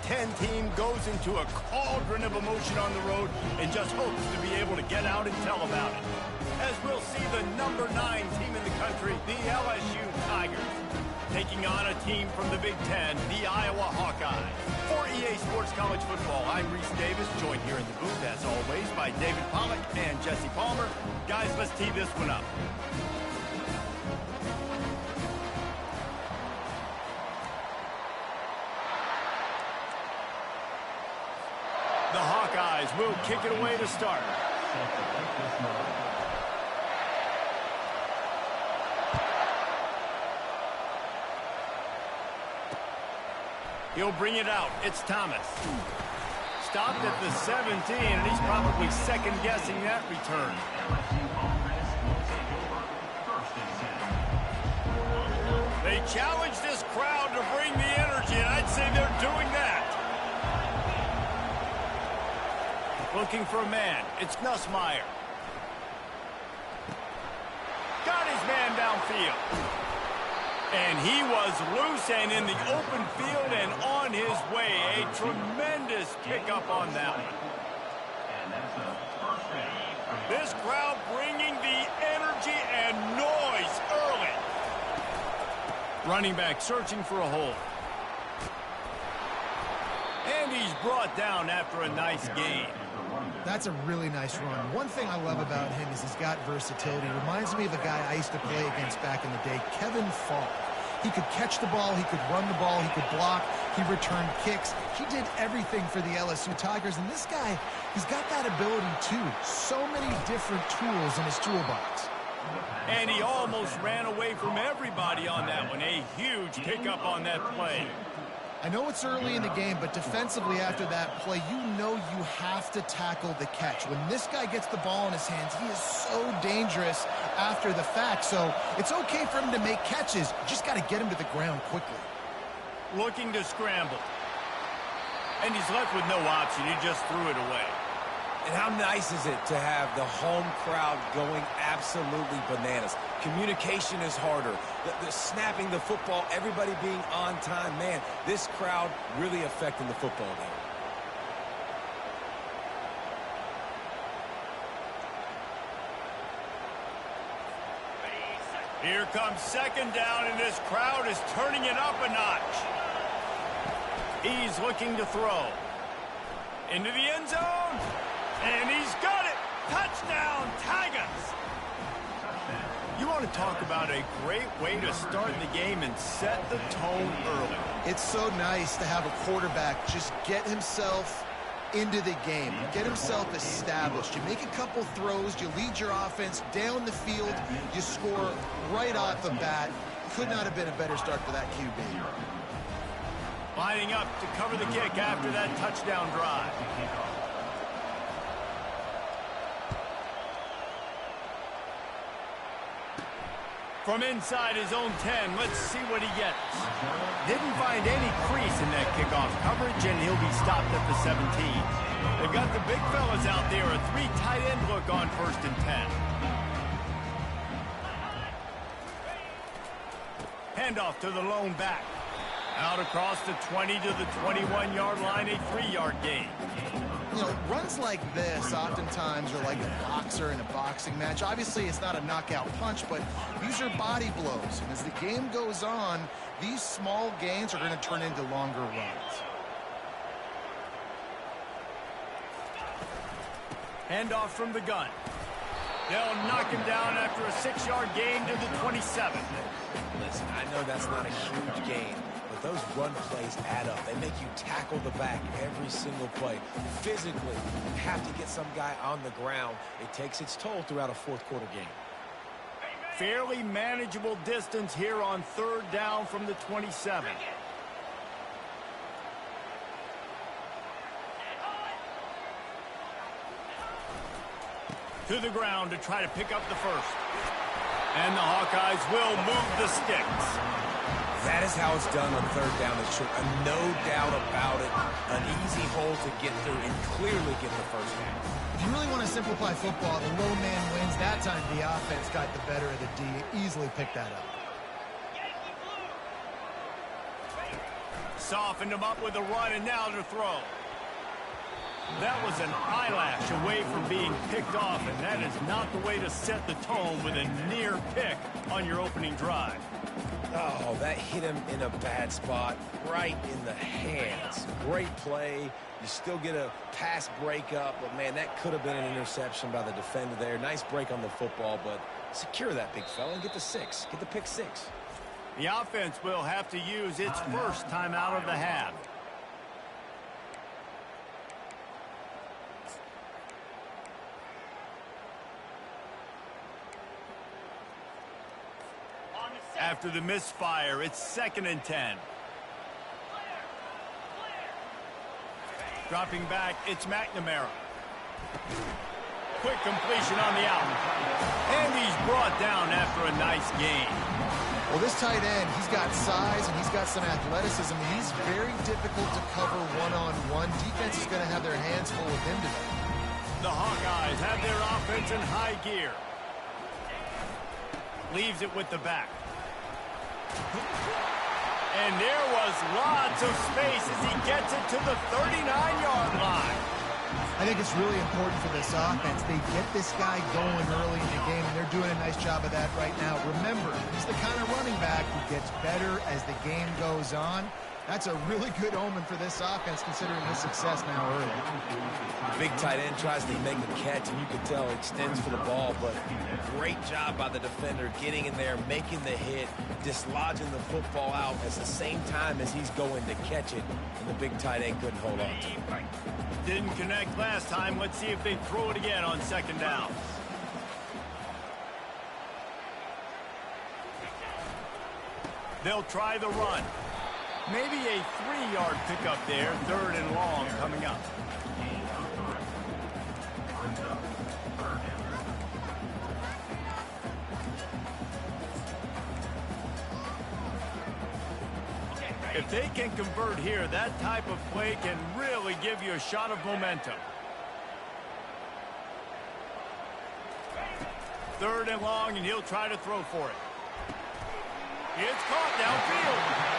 Ten team goes into a cauldron of emotion on the road and just hopes to be able to get out and tell about it. As we'll see the number 9 team in the country, the LSU Tigers, taking on a team from the Big Ten, the Iowa Hawkeyes. For EA Sports College Football, I'm Reese Davis, joined here in the booth, as always, by David Pollack and Jesse Palmer. Guys, let's tee this one up. The Hawkeyes will kick it away to start. He'll bring it out. It's Thomas. Stopped at the 17, and he's probably second-guessing that return. They challenge this crowd to bring the energy, and I'd say they're doing that. Looking for a man. It's Nussmeier. Got his man downfield. And he was loose and in the open field and on his way. A tremendous pickup on that one. This crowd bringing the energy and noise early. Running back searching for a hole. And he's brought down after a nice gain. That's a really nice run. One thing I love about him is he's got versatility. Reminds me of a guy I used to play against back in the day, Kevin Falk. He could catch the ball, he could run the ball, he could block, he returned kicks. He did everything for the LSU Tigers, and this guy, he's got that ability too. So many different tools in his toolbox. And he almost ran away from everybody on that one. A huge pickup on that play. I know it's early in the game, but defensively after that play, you know you have to tackle the catch. When this guy gets the ball in his hands, he is so dangerous after the fact. So it's okay for him to make catches. You just got to get him to the ground quickly. Looking to scramble. And he's left with no option. He just threw it away. And how nice is it to have the home crowd going absolutely bananas? Communication is harder. The snapping the football, everybody being on time. Man, this crowd really affecting the football game. Here comes second down, and this crowd is turning it up a notch. He's looking to throw. Into the end zone. And he's got it! Touchdown, Tigers! You want to talk about a great way to start the game and set the tone early. It's so nice to have a quarterback just get himself into the game, get himself established. You make a couple throws, you lead your offense down the field, you score right off the bat. Could not have been a better start for that QB. Lining up to cover the kick after that touchdown drive. From inside his own 10, let's see what he gets. Didn't find any crease in that kickoff coverage, and he'll be stopped at the 17. They've got the big fellas out there, a 3 tight end look on 1st and 10. Handoff to the lone back. Out across the 20 to the 21-yard line, a 3-yard gain. You know, runs like this oftentimes are like a boxer in a boxing match. Obviously, it's not a knockout punch, but these are body blows. And as the game goes on, these small gains are going to turn into longer runs. Handoff from the gun. They'll knock him down after a 6-yard gain to the 27. Listen, I know that's not a huge gain, but those run plays add up. They make you tackle the back every single play. Physically, you have to get some guy on the ground. It takes its toll throughout a fourth-quarter game. Fairly manageable distance here on 3rd down from the 27. To the ground to try to pick up the first. And the Hawkeyes will move the sticks. That is how it's done on 3rd down and short. No doubt about it. An easy hole to get through and clearly get the first down. If you really want to simplify football, the low man wins. That time the offense got the better of the D. Easily picked that up. softened him up with a run, and now to throw. That was an eyelash away from being picked off, and that is not the way to set the tone with a near pick on your opening drive. Oh, that hit him in a bad spot, right in the hands. Great play. You still get a pass breakup, but, man, that could have been an interception by the defender there. Nice break on the football, but secure that big fella and get the 6. Get the pick 6. The offense will have to use its first time out of the half. After the misfire, it's 2nd and 10. Dropping back, it's McNamara. Quick completion on the out. And he's brought down after a nice gain. Well, this tight end, he's got size and he's got some athleticism. He's very difficult to cover one-on-one. Defense is going to have their hands full with him today. The Hawkeyes have their offense in high gear. Leaves it with the back. And there was lots of space as he gets it to the 39-yard line. I think it's really important for this offense. They get this guy going early in the game, and they're doing a nice job of that right now. Remember, he's the kind of running back who gets better as the game goes on. That's a really good omen for this offense, considering his success now early. Big tight end tries to make a catch, and you can tell extends for the ball, but great job by the defender getting in there, making the hit, dislodging the football out at the same time as he's going to catch it, and the big tight end couldn't hold on to it. Didn't connect last time. Let's see if they throw it again on 2nd down. They'll try the run. Maybe a 3-yard pickup there. 3rd and long coming up. If they can convert here, that type of play can really give you a shot of momentum. 3rd and long, and he'll try to throw for it. It's caught downfield.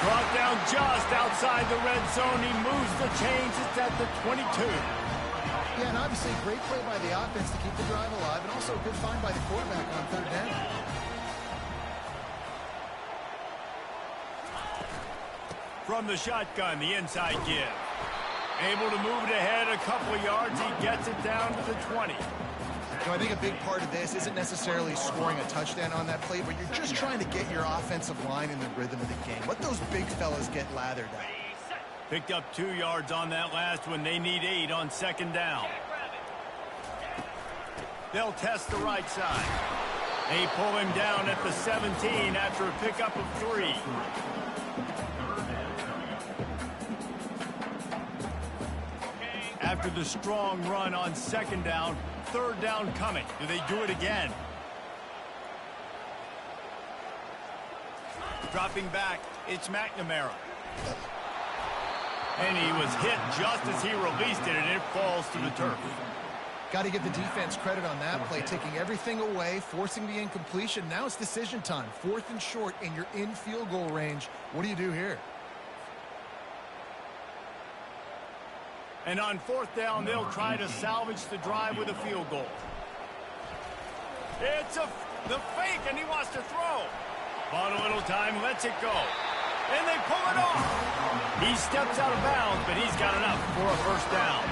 Brought down just outside the red zone. He moves the chains. It's at the 22. Yeah, and obviously great play by the offense to keep the drive alive, and also a good find by the quarterback on 3rd down. From the shotgun, the inside give. Able to move it ahead a couple of yards. He gets it down to the 20. I think a big part of this isn't necessarily scoring a touchdown on that play, but you're just trying to get your offensive line in the rhythm of the game. Let those big fellas get lathered up. Picked up 2 yards on that last one. They need 8 on 2nd down. They'll test the right side. They pull him down at the 17 after a pickup of 3. After the strong run on 2nd down, 3rd down coming. Do they do it again? Dropping back, it's McNamara. And he was hit just as he released it, and it falls to the turf. Got to give the defense credit on that play, taking everything away, forcing the incompletion. Now it's decision time. 4th and short, and you're in field goal range. What do you do here? And on 4th down, they'll try to salvage the drive with a field goal. It's the fake, and he wants to throw. Bought a little time, lets it go. And they pull it off. He steps out of bounds, but he's got enough for a 1st down.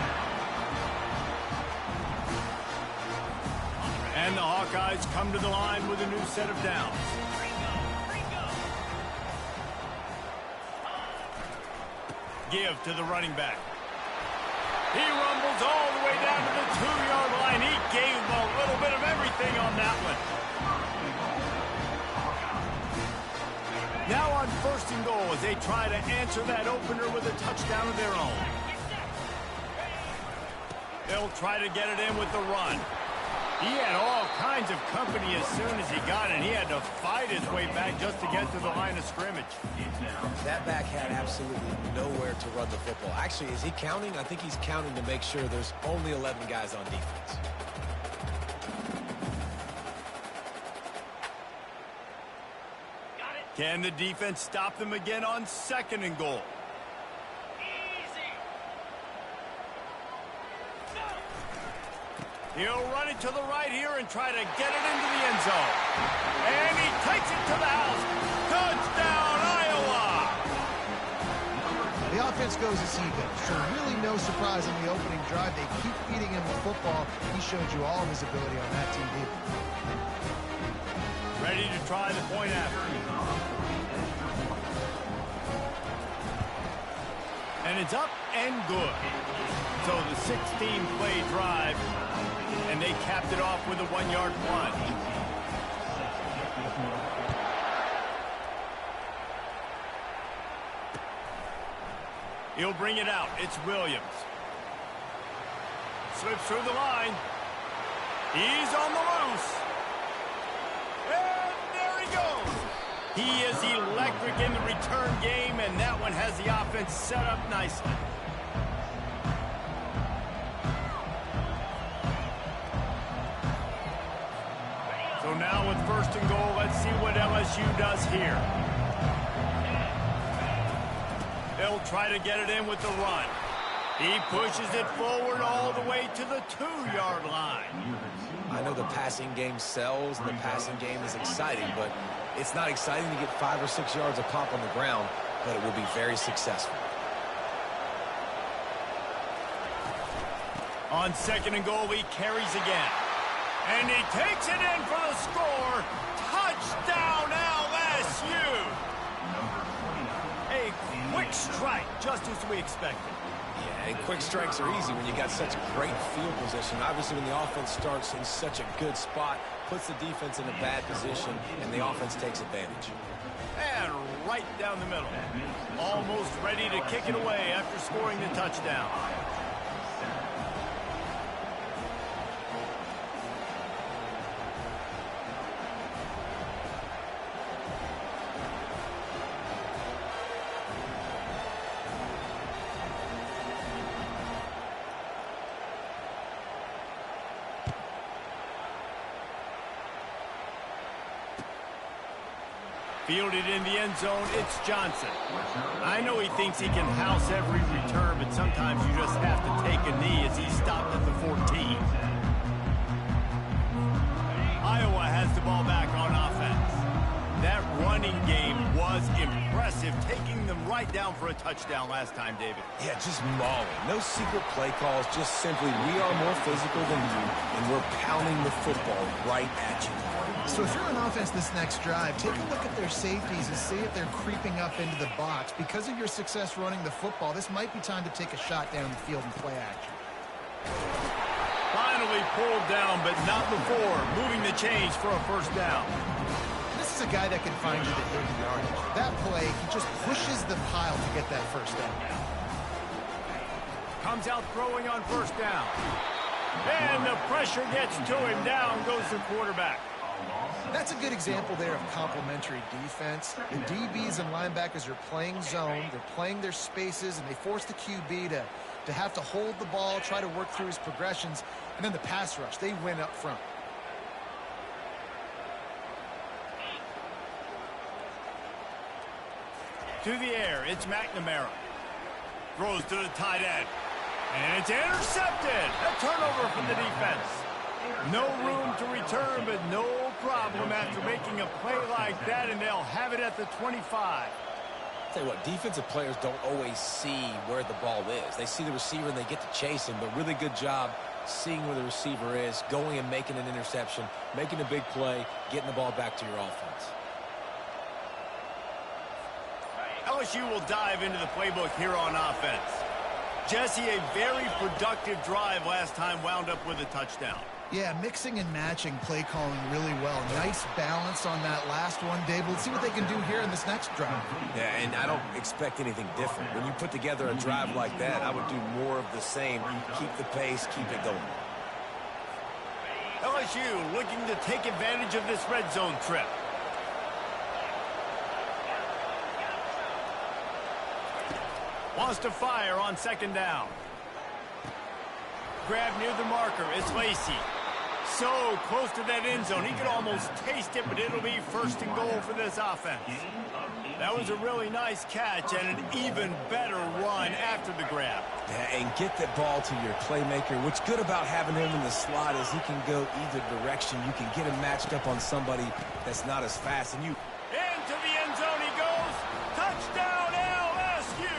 And the Hawkeyes come to the line with a new set of downs. Give to the running back. He rumbles all the way down to the 2-yard line. He gave a little bit of everything on that one. Now on 1st and goal as they try to answer that opener with a touchdown of their own. They'll try to get it in with the run. He had all kinds of company as soon as he got it. He had to fight his way back just to get to the line of scrimmage. That back had absolutely nowhere to run the football. Actually, is he counting? I think he's counting to make sure there's only 11 guys on defense. Can the defense stop them again on 2nd and goal? He'll run it to the right here and try to get it into the end zone. And he takes it to the house. Touchdown, Iowa! The offense goes as he goes. So really no surprise in the opening drive. They keep feeding him the football. He showed you all of his ability on that TV. Ready to try the point after. And it's up and good. So the 16-play drive, and they capped it off with a 1-yard plunge. He'll bring it out. It's Williams. Slips through the line. He's on the loose. And there he goes. He is electric in the return game, and that one has the offense set up nicely. So now with 1st and goal, let's see what LSU does here. They'll try to get it in with the run. He pushes it forward all the way to the 2-yard line. I know the passing game sells and the passing game is exciting, but it's not exciting to get 5 or 6 yards of pop on the ground, but it will be very successful. On 2nd and goal, he carries again. And he takes it in for the score. Touchdown, LSU! A quick strike, just as we expected. Yeah, and quick strikes are easy when you got such great field position. Obviously, when the offense starts in such a good spot, puts the defense in a bad position, and the offense takes advantage. And right down the middle. Almost ready to kick it away after scoring the touchdown. Fielded in the end zone, it's Johnson. I know he thinks he can house every return, but sometimes you just have to take a knee as he stopped at the 14. Iowa has the ball back on offense. That running game was impressive, taking them right down for a touchdown last time, David. Yeah, just mauling. No secret play calls, just simply we are more physical than you, and we're pounding the football right at you. So if you're on offense this next drive, take a look at their safeties and see if they're creeping up into the box. Because of your success running the football, this might be time to take a shot down the field and play action. Finally pulled down, but not before. Moving the chains for a 1st down. This is a guy that can find you the 30 yardage. That play, he just pushes the pile to get that 1st down. Comes out throwing on 1st down. And the pressure gets to him. Down goes the quarterback. That's a good example there of complementary defense. The DBs and linebackers are playing zone, they're playing their spaces, and they force the QB to have to hold the ball, try to work through his progressions, and then the pass rush, they win up front. To the air, it's McNamara. Throws to the tight end. And it's intercepted. A turnover from the defense. No room to return, but no problem after making a play like that, and they'll have it at the 25. Tell you what, defensive players don't always see where the ball is. They see the receiver and they get to chase him, but really good job seeing where the receiver is, going and making an interception, making a big play, getting the ball back to your offense. LSU will dive into the playbook here on offense. Jesse, a very productive drive last time wound up with a touchdown. Yeah, mixing and matching play calling really well. Nice balance on that last one, Dave. Let's see what they can do here in this next drive. Yeah, and I don't expect anything different. When you put together a drive like that, I would do more of the same. Keep the pace, keep it going. LSU looking to take advantage of this red zone trip. Wants to fire on 2nd down. Grab near the marker. It's Lacey. So close to that end zone. He could almost taste it, but it'll be first and goal for this offense. That was a really nice catch and an even better run after the grab. Yeah, and get the ball to your playmaker. What's good about having him in the slot is he can go either direction. You can get him matched up on somebody that's not as fast. And into the end zone he goes. Touchdown, LSU!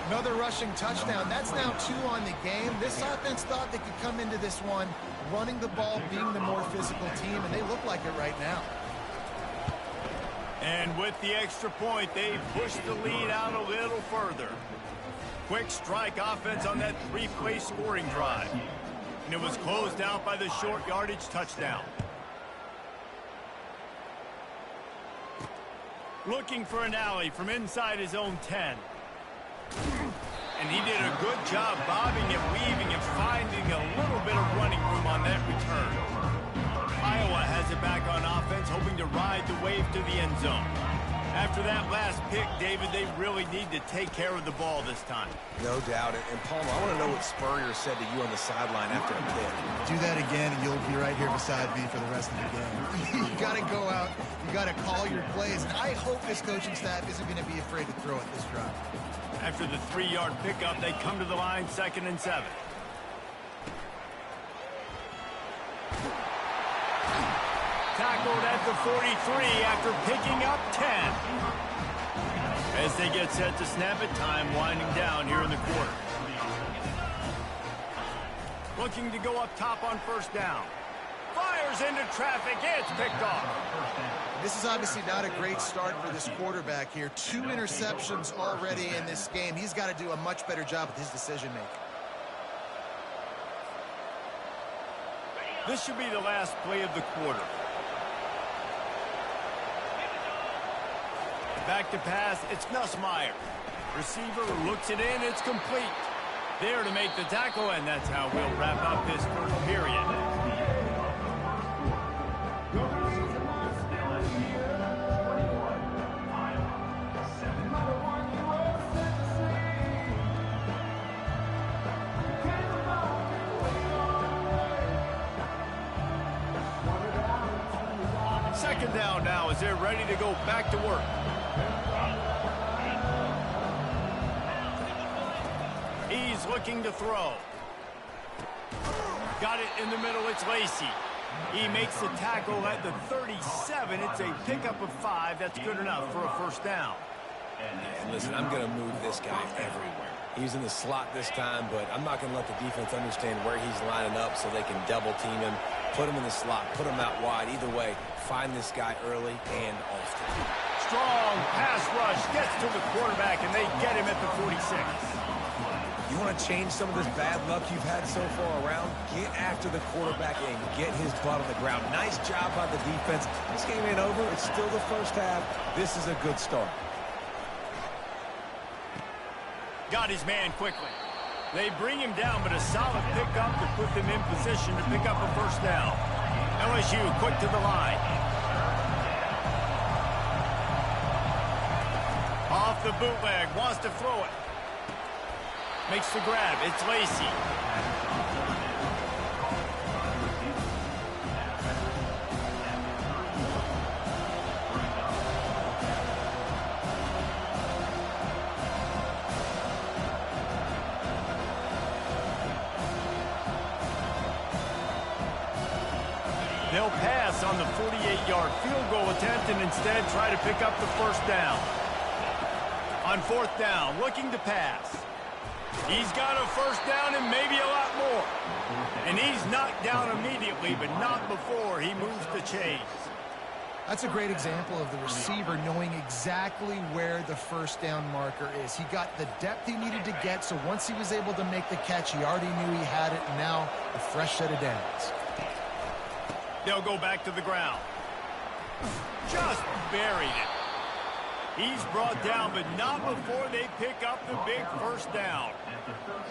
Another rushing touchdown. That's now 2 on the game. This offense thought they could come into this one running the ball, being the more physical team, and they look like it right now. And with the extra point, they push the lead out a little further. Quick strike offense on that 3-play scoring drive. And it was closed out by the short yardage touchdown. Looking for an alley from inside his own 10. And he did a good job bobbing and weaving and finding a little bit of running room on that return. Iowa has it back on offense, hoping to ride the wave to the end zone. After that last pick, David, they really need to take care of the ball this time. No doubt. And Palmer, I want to know what Spurrier said to you on the sideline after a pick. Do that again, and you'll be right here beside me for the rest of the game. You got to go out. You got to call your plays. And I hope this coaching staff isn't going to be afraid to throw it this drive. After the 3-yard pickup, they come to the line, 2nd and 7. Tackled at the 43 after picking up 10. As they get set to snap it, time winding down here in the quarter. Looking to go up top on first down. Fires into traffic. It's picked off. This is obviously not a great start for this quarterback here. 2 interceptions already in this game. He's got to do a much better job with his decision-making. This should be the last play of the quarter. Back to pass, it's Nussmeier. Receiver looks it in, it's complete. There to make the tackle, and that's how we'll wrap up this first period. Second down now as they're ready to go back to work. He's looking to throw. Got it in the middle, it's Lacy. He makes the tackle at the 37. It's a pickup of 5. That's good enough for a first down. And listen, I'm going to move this guy everywhere. He's in the slot this time, but I'm not going to let the defense understand where he's lining up so they can double team him, put him in the slot, put him out wide. Either way, find this guy early and often. Strong pass rush gets to the quarterback, and they get him at the 46. You want to change some of this bad luck you've had so far around? Get after the quarterback and get his butt on the ground. Nice job by the defense. This game ain't over. It's still the first half. This is a good start. Got his man quickly. They bring him down, but a solid pickup to put them in position to pick up a first down. LSU quick to the line. Off the bootleg, wants to throw it. Makes the grab, it's Lacy. They'll pass on the 48-yard field goal attempt and instead try to pick up the first down. On fourth down, looking to pass. He's got a first down and maybe a lot more. And he's knocked down immediately, but not before he moves the chains. That's a great example of the receiver knowing exactly where the first down marker is. He got the depth he needed to get, so once he was able to make the catch, he already knew he had it, and now a fresh set of downs. They'll go back to the ground. Just buried it. He's brought down, but not before they pick up the big first down.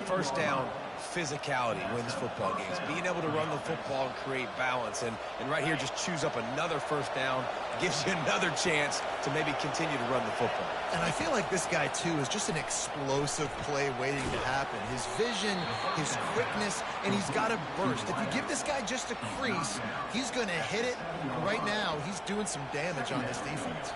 First down, physicality wins football games. Being able to run the football and create balance. And right here, just choose up another first down. Gives you another chance to maybe continue to run the football. And I feel like this guy, too, is just an explosive play waiting to happen. His vision, his quickness, and he's got a burst. If you give this guy just a crease, he's going to hit it. Right now, he's doing some damage on this defense.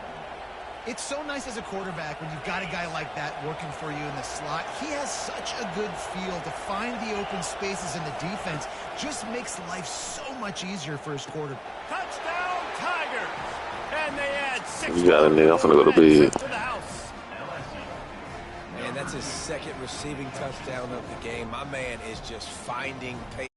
It's so nice as a quarterback when you've got a guy like that working for you in the slot. He has such a good feel to find the open spaces in the defense. Just makes life so much easier for his quarterback. Touchdown, Tigers! And they add 6 You got him there. I'm finna go to bed. to the house. And that's his second receiving touchdown of the game. My man is just finding pace.